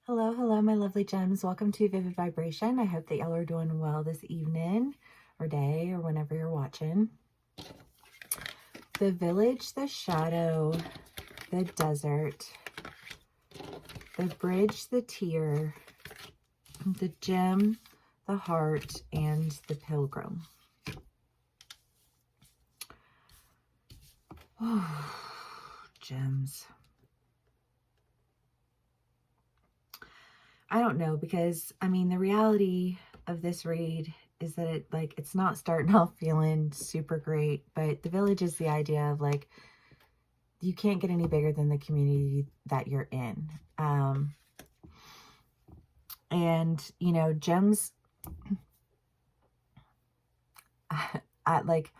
Hello, hello, my lovely gems. Welcome to Vivid Vibration. I hope that y'all are doing well this evening or day or whenever you're watching. The village, the shadow, the desert, the bridge, the tear, the gem, the heart, and the pilgrim. Oh, gems. I don't know, because I mean, the reality of this read is that it's not starting off feeling super great, but the village is the idea of like, you can't get any bigger than the community that you're in. And you know, gems, like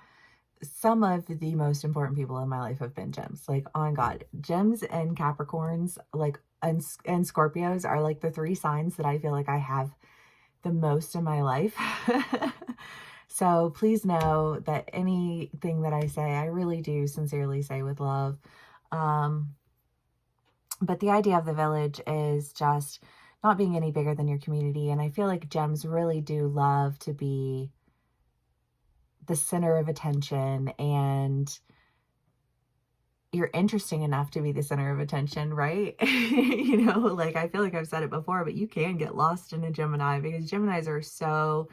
some of the most important people in my life have been gems, like on God. Gems and Capricorns, like, and Scorpios are like the three signs that I feel like I have the most in my life. So please know that anything that I say, I really do sincerely say with love. But the idea of the village is just not being any bigger than your community. And I feel like gems really do love to be the center of attention, and you're interesting enough to be the center of attention, right? You know, like, I feel like I've said it before, but you can get lost in a Gemini, because Geminis are so,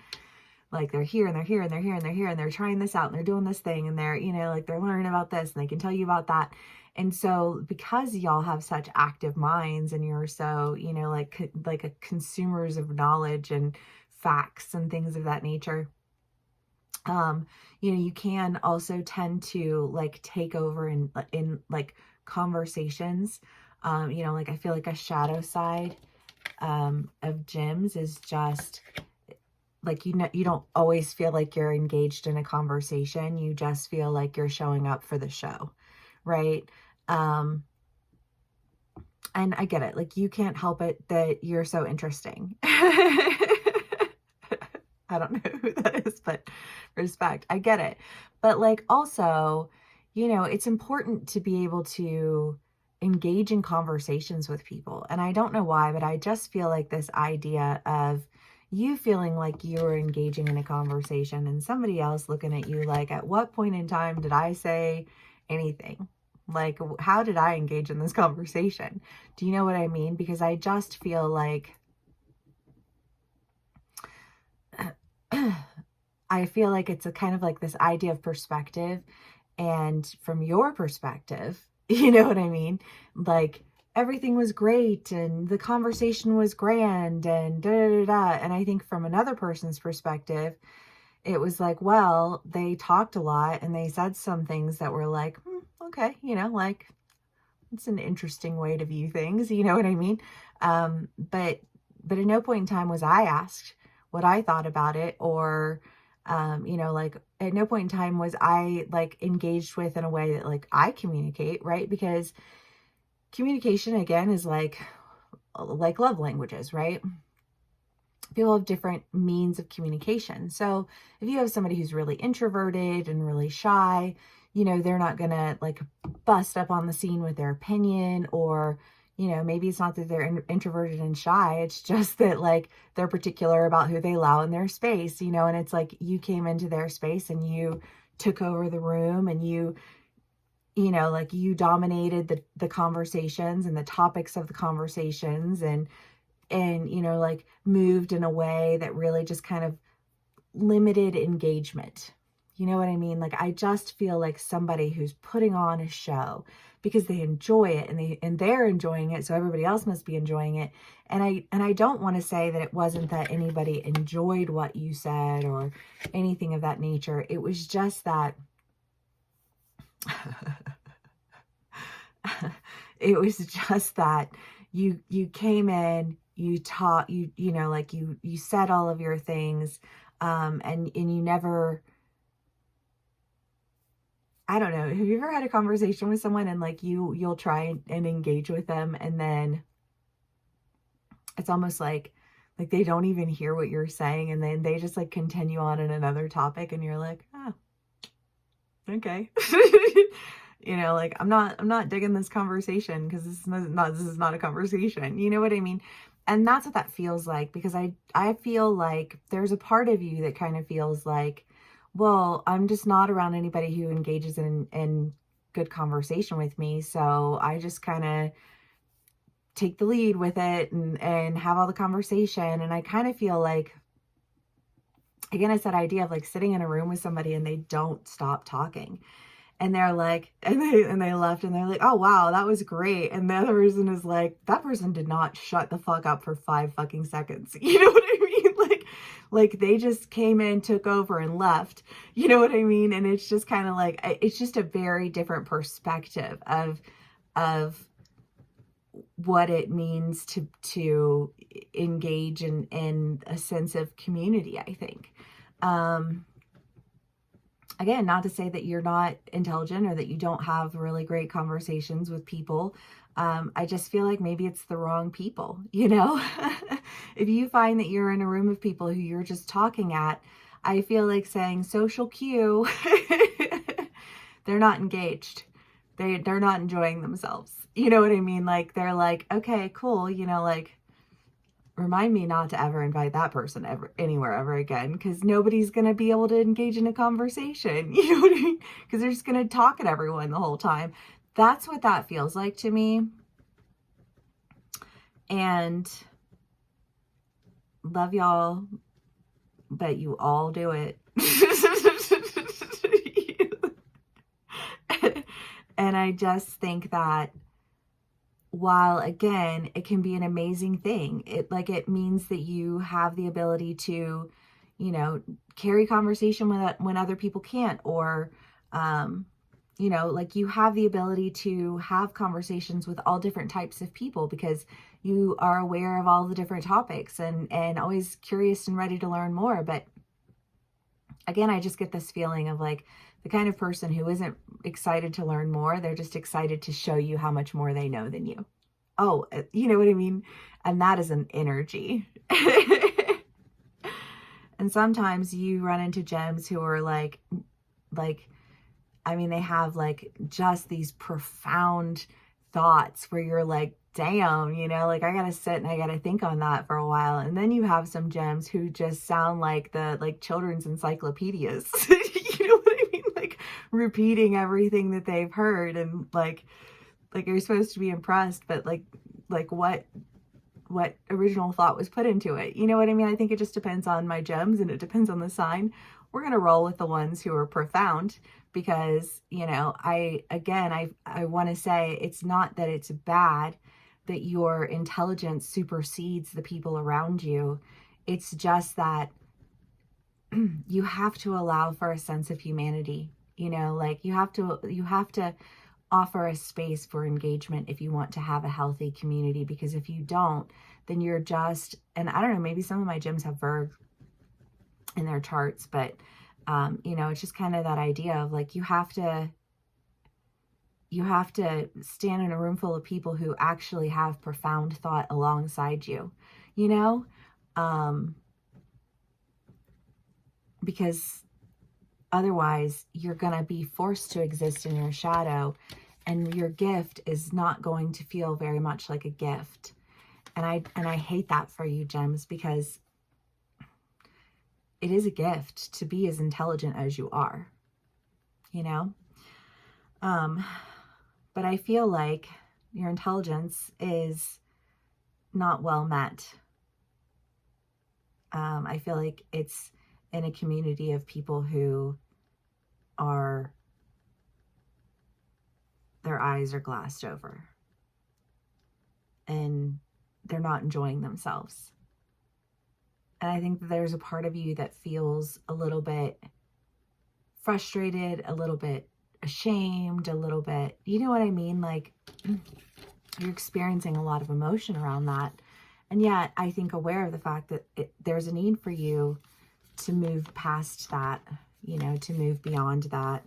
like, they're here and they're here and they're here and they're here and they're trying this out and they're doing this thing and they're, you know, like, they're learning about this and they can tell you about that. And so because y'all have such active minds and you're so, you know, like a consumers of knowledge and facts and things of that nature, you know, you can also tend to like take over in like conversations. You know, like, I feel like a shadow side of gems is just like, you know, you don't always feel like you're engaged in a conversation. You just feel like you're showing up for the show, right? And I get it. Like, you can't help it that you're so interesting. I don't know who that is, but respect. I get it. But like, also, you know, it's important to be able to engage in conversations with people. And I don't know why, but I just feel like this idea of you feeling like you're engaging in a conversation and somebody else looking at you like, at what point in time did I say anything? Like, how did I engage in this conversation? Do you know what I mean? Because I just feel like I feel like it's a kind of like this idea of perspective. And from your perspective, you know what I mean? Like, everything was great and the conversation was grand and da da da da. And I think from another person's perspective, it was like, well, they talked a lot and they said some things that were like, okay, you know, like, it's an interesting way to view things, you know what I mean? But at no point in time was I asked what I thought about it, or you know, like, at no point in time was I like engaged with in a way that like I communicate, right? Because communication, again, is like love languages, right? People have different means of communication. So if you have somebody who's really introverted and really shy, you know, they're not going to like bust up on the scene with their opinion, or, you know, maybe it's not that they're introverted and shy. It's just that like they're particular about who they allow in their space, you know, and it's like you came into their space and you took over the room and you know, like, you dominated the conversations and the topics of the conversations, and you know, like, moved in a way that really just kind of limited engagement. You know what I mean? Like, I just feel like somebody who's putting on a show because they enjoy it and they're enjoying it, so everybody else must be enjoying it. And I don't want to say that it wasn't that anybody enjoyed what you said or anything of that nature. It was just that it was just that you came in, you taught, you know, like, you said all of your things, and you never, I don't know, have you ever had a conversation with someone and like you'll try and engage with them, and then it's almost like they don't even hear what you're saying, and then they just like continue on in another topic, and you're like, oh, okay. You know, like, I'm not digging this conversation because this is not a conversation. You know what I mean? and that's what that feels like, because I feel like there's a part of you that kind of feels like, well, I'm just not around anybody who engages in good conversation with me. So I just kind of take the lead with it and have all the conversation. And I kind of feel like, again, it's that idea of like sitting in a room with somebody and they don't stop talking. And they're like, and they left and they're like, oh wow, that was great. And the other person is like, that person did not shut the fuck up for 5 fucking seconds. You know what I mean? Like they just came in, took over and left. You know what I mean? And it's just kind of like, it's just a very different perspective of what it means to engage in a sense of community, I think. Again, not to say that you're not intelligent or that you don't have really great conversations with people. I just feel like maybe it's the wrong people, you know? If you find that you're in a room of people who you're just talking at, I feel like saying social cue, they're not engaged. They're not enjoying themselves. You know what I mean? Like, they're like, okay, cool. You know, like, remind me not to ever invite that person anywhere ever again, because nobody's going to be able to engage in a conversation. You know what I mean? Because they're just going to talk at everyone the whole time. That's what that feels like to me. And love y'all, but you all do it. And I just think that while, again, it can be an amazing thing, it means that you have the ability to, you know, carry conversation when other people can't, or, you know, like you have the ability to have conversations with all different types of people because you are aware of all the different topics and always curious and ready to learn more. But again, I just get this feeling of like the kind of person who isn't excited to learn more. They're just excited to show you how much more they know than you. Oh, you know what I mean? And that is an energy. And sometimes you run into gems who are like, I mean, they have like just these profound thoughts where you're like, damn, you know, like I gotta sit and I gotta think on that for a while. And then you have some gems who just sound like the children's encyclopedias. You know what I mean? Like repeating everything that they've heard, and like you're supposed to be impressed, but like what original thought was put into it. You know what I mean? I think it just depends on my gems and it depends on the sign. We're going to roll with the ones who are profound because, you know, I want to say it's not that it's bad that your intelligence supersedes the people around you. It's just that you have to allow for a sense of humanity, you know, like you have to offer a space for engagement if you want to have a healthy community, because if you don't, then you're just, and I don't know, maybe some of my gyms have verb in their charts, but you know, it's just kind of that idea of like you have to stand in a room full of people who actually have profound thought alongside you, you know, because otherwise you're going to be forced to exist in your shadow, and your gift is not going to feel very much like a gift. And I hate that for you, gems, because it is a gift to be as intelligent as you are, you know? But I feel like your intelligence is not well met. I feel like it's in a community of people who their eyes are glassed over and they're not enjoying themselves. And I think that there's a part of you that feels a little bit frustrated, a little bit ashamed, a little bit, you know what I mean? Like you're experiencing a lot of emotion around that. And yet I think aware of the fact that there's a need for you to move past that, you know, to move beyond that,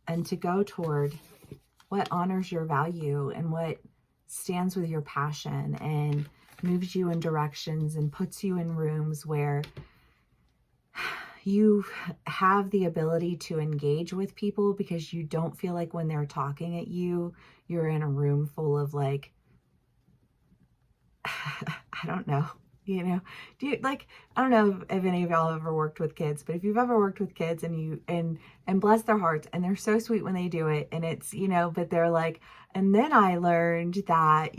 and to go toward what honors your value and what stands with your passion and moves you in directions and puts you in rooms where you have the ability to engage with people, because you don't feel like when they're talking at you, you're in a room full of like I don't know. Do you like, I don't know if any of y'all have ever worked with kids, but if you've ever worked with kids and and bless their hearts, and they're so sweet when they do it, and it's, but they're like, and then I learned that,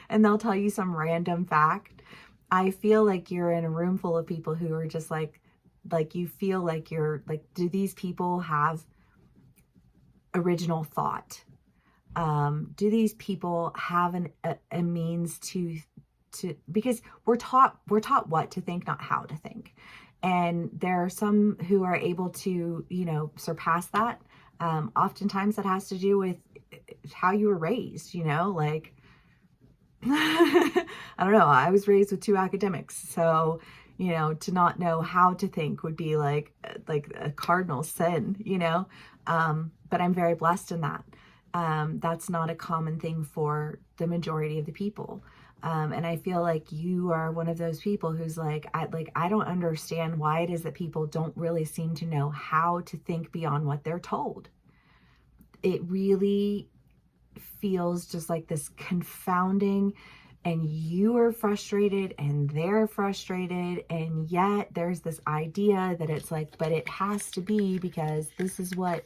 and they'll tell you some random fact. I feel like you're in a room full of people who are just like you feel like you're like, do these people have original thought? Do these people have a means to because we're taught what to think, not how to think. And there are some who are able to, surpass that. Oftentimes that has to do with how you were raised, like, I don't know. I was raised with 2 academics. So, to not know how to think would be like a cardinal sin, but I'm very blessed in that. That's not a common thing for the majority of the people. And I feel like you are one of those people who's like, I don't understand why it is that people don't really seem to know how to think beyond what they're told. It really feels just like this confounding, and you are frustrated and they're frustrated, and yet there's this idea that it's like, but it has to be because this is what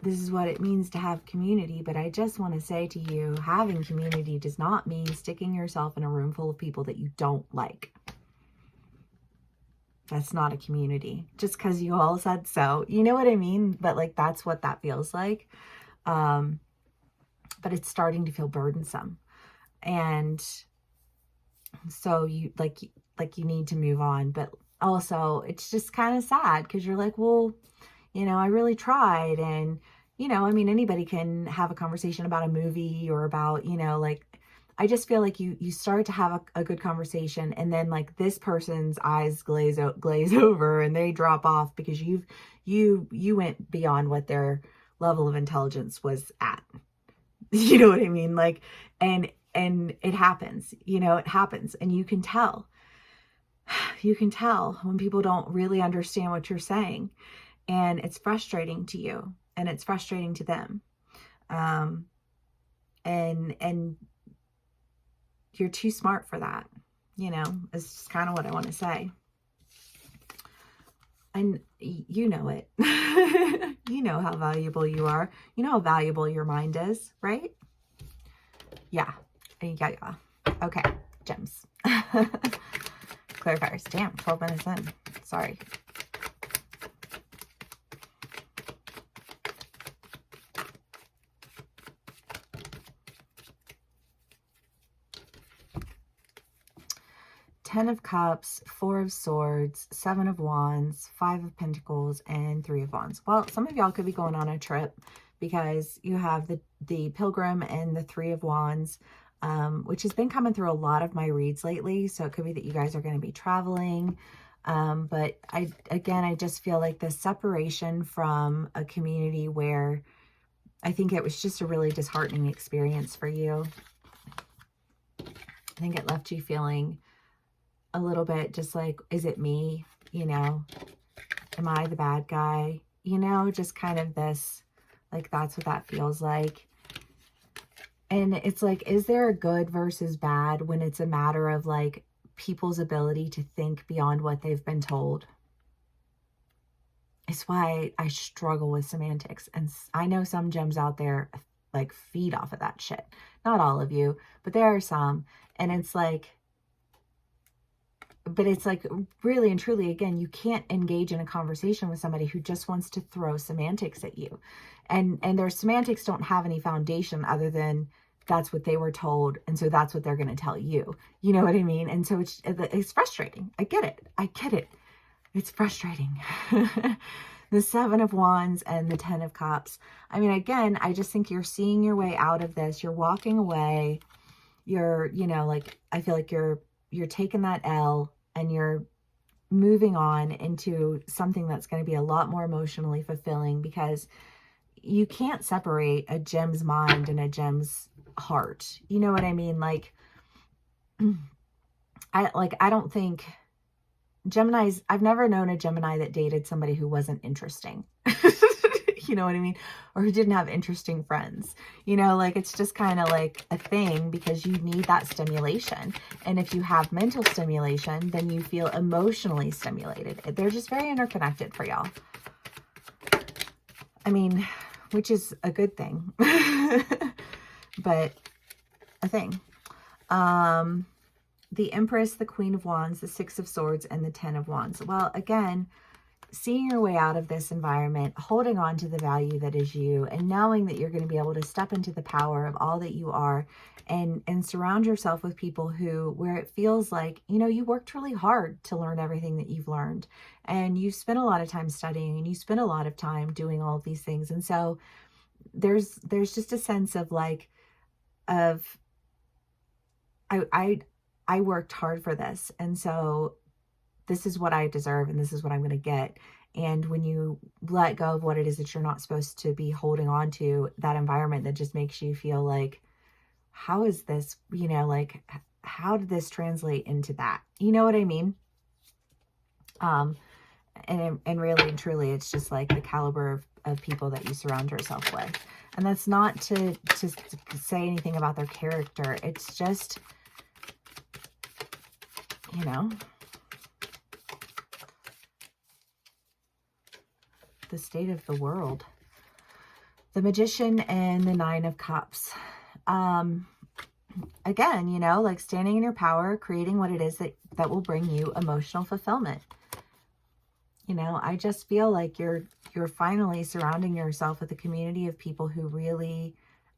it means to have community. But I just want to say to you, having community does not mean sticking yourself in a room full of people that you don't like. That's not a community. Just because you all said so. You know what I mean? But like, that's what that feels like. But it's starting to feel burdensome. And so you you need to move on. But also it's just kind of sad because you're like, well, I really tried. And, I mean, anybody can have a conversation about a movie or about, I just feel like you start to have a good conversation, and then like this person's eyes glaze over and they drop off because you went beyond what their level of intelligence was at. You know what I mean? Like, and it happens, it happens, and you can tell when people don't really understand what you're saying. And it's frustrating to you, and it's frustrating to them. And you're too smart for that, is just kind of what I want to say. And you know it. You know how valuable you are. You know how valuable your mind is, right? Yeah. Okay, gems. Clarifiers. Damn, 12 minutes in. Sorry. Ten of Cups, 4 of Swords, 7 of Wands, 5 of Pentacles, and 3 of Wands. Well, some of y'all could be going on a trip because you have the Pilgrim and the 3 of Wands, which has been coming through a lot of my reads lately. So it could be that you guys are going to be traveling. But I just feel like the separation from a community where I think it was just a really disheartening experience for you. I think it left you feeling a little bit just like, is it me? Am I the bad guy? Just kind of this, like, that's what that feels like. And it's like, is there a good versus bad when it's a matter of like people's ability to think beyond what they've been told? It's why I struggle with semantics. And I know some gems out there like feed off of that shit. Not all of you, but there are some. And it's like, but it's like, really and truly, again, you can't engage in a conversation with somebody who just wants to throw semantics at you. And their semantics don't have any foundation other than that's what they were told. And so that's what they're going to tell you. You know what I mean? And so it's frustrating. I get it. It's frustrating. The 7 of Wands and the 10 of Cups. I mean, again, I just think you're seeing your way out of this. You're walking away. You're, like, I feel like you're taking that L and you're moving on into something that's going to be a lot more emotionally fulfilling, because you can't separate a gem's mind and a gem's heart. You know what I mean? Like, I don't think I've never known a Gemini that dated somebody who wasn't interesting. You know what I mean? Or who didn't have interesting friends. You know, like it's just kind of like a thing because you need that stimulation. And if you have mental stimulation, then you feel emotionally stimulated. They're just very interconnected for y'all. I mean, which is a good thing, but a thing. The Empress, the Queen of Wands, the Six of Swords, and the Ten of Wands. Well, again, seeing your way out of this environment, holding on to the value that is you, and knowing that you're going to be able to step into the power of all that you are, and surround yourself with people where it feels like, you know, you worked really hard to learn everything that you've learned, and you spent a lot of time studying, and you spent a lot of time doing all of these things. And so there's just a sense of like, I worked hard for this, and so this is what I deserve, and this is what I'm going to get. And when you let go of what it is that you're not supposed to be holding on to, that environment that just makes you feel like, how is this, you know, like, how did this translate into that? You know what I mean? And really and truly, it's just like the caliber of people that you surround yourself with. And that's not to say anything about their character. It's just, you know, the state of the world. The Magician and the Nine of Cups. Again, you know, like standing in your power, creating what it is that will bring you emotional fulfillment. You know, I just feel like you're finally surrounding yourself with a community of people who really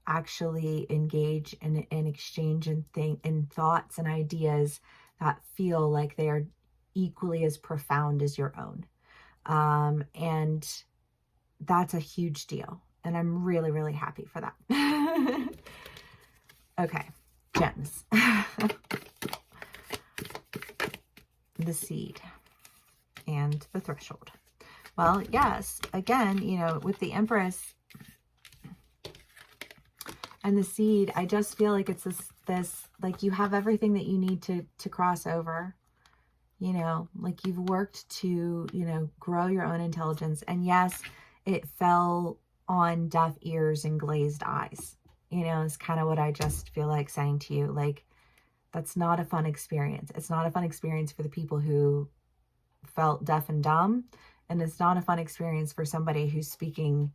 actually engage and exchange and thoughts and ideas that feel like they are equally as profound as your own. And that's a huge deal. And I'm really, really happy for that. Okay, gems. The Seed and the Threshold. Well, yes, again, you know, with the Empress and the Seed, I just feel like it's this like you have everything that you need to cross over. You know, like you've worked to, you know, grow your own intelligence. And yes, it fell on deaf ears and glazed eyes. You know, it's kind of what I just feel like saying to you. Like, that's not a fun experience. It's not a fun experience for the people who felt deaf and dumb. And it's not a fun experience for somebody who's speaking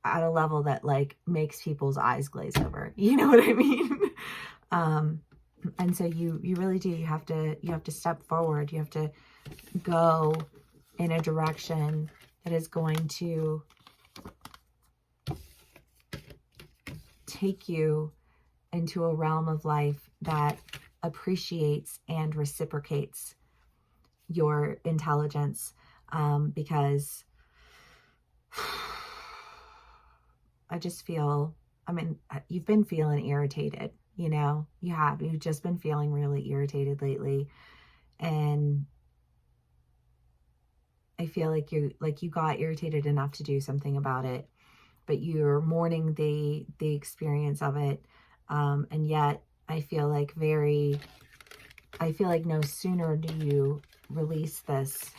at a level that like makes people's eyes glaze over. You know what I mean? And so you really do, you have to step forward. You have to go in a direction that is going to take you into a realm of life that appreciates and reciprocates your intelligence. Because I just feel, I mean, you've been feeling irritated, you know, you've just been feeling really irritated lately. And I feel like you got irritated enough to do something about it, but you're mourning the experience of it. And yet I feel like no sooner do you release this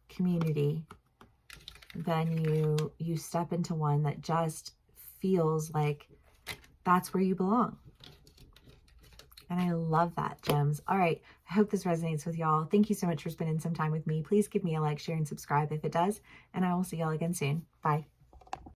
community than you step into one that just feels like that's where you belong. And I love that, gems. All right. I hope this resonates with y'all. Thank you so much for spending some time with me. Please give me a like, share, and subscribe if it does. And I will see y'all again soon. Bye.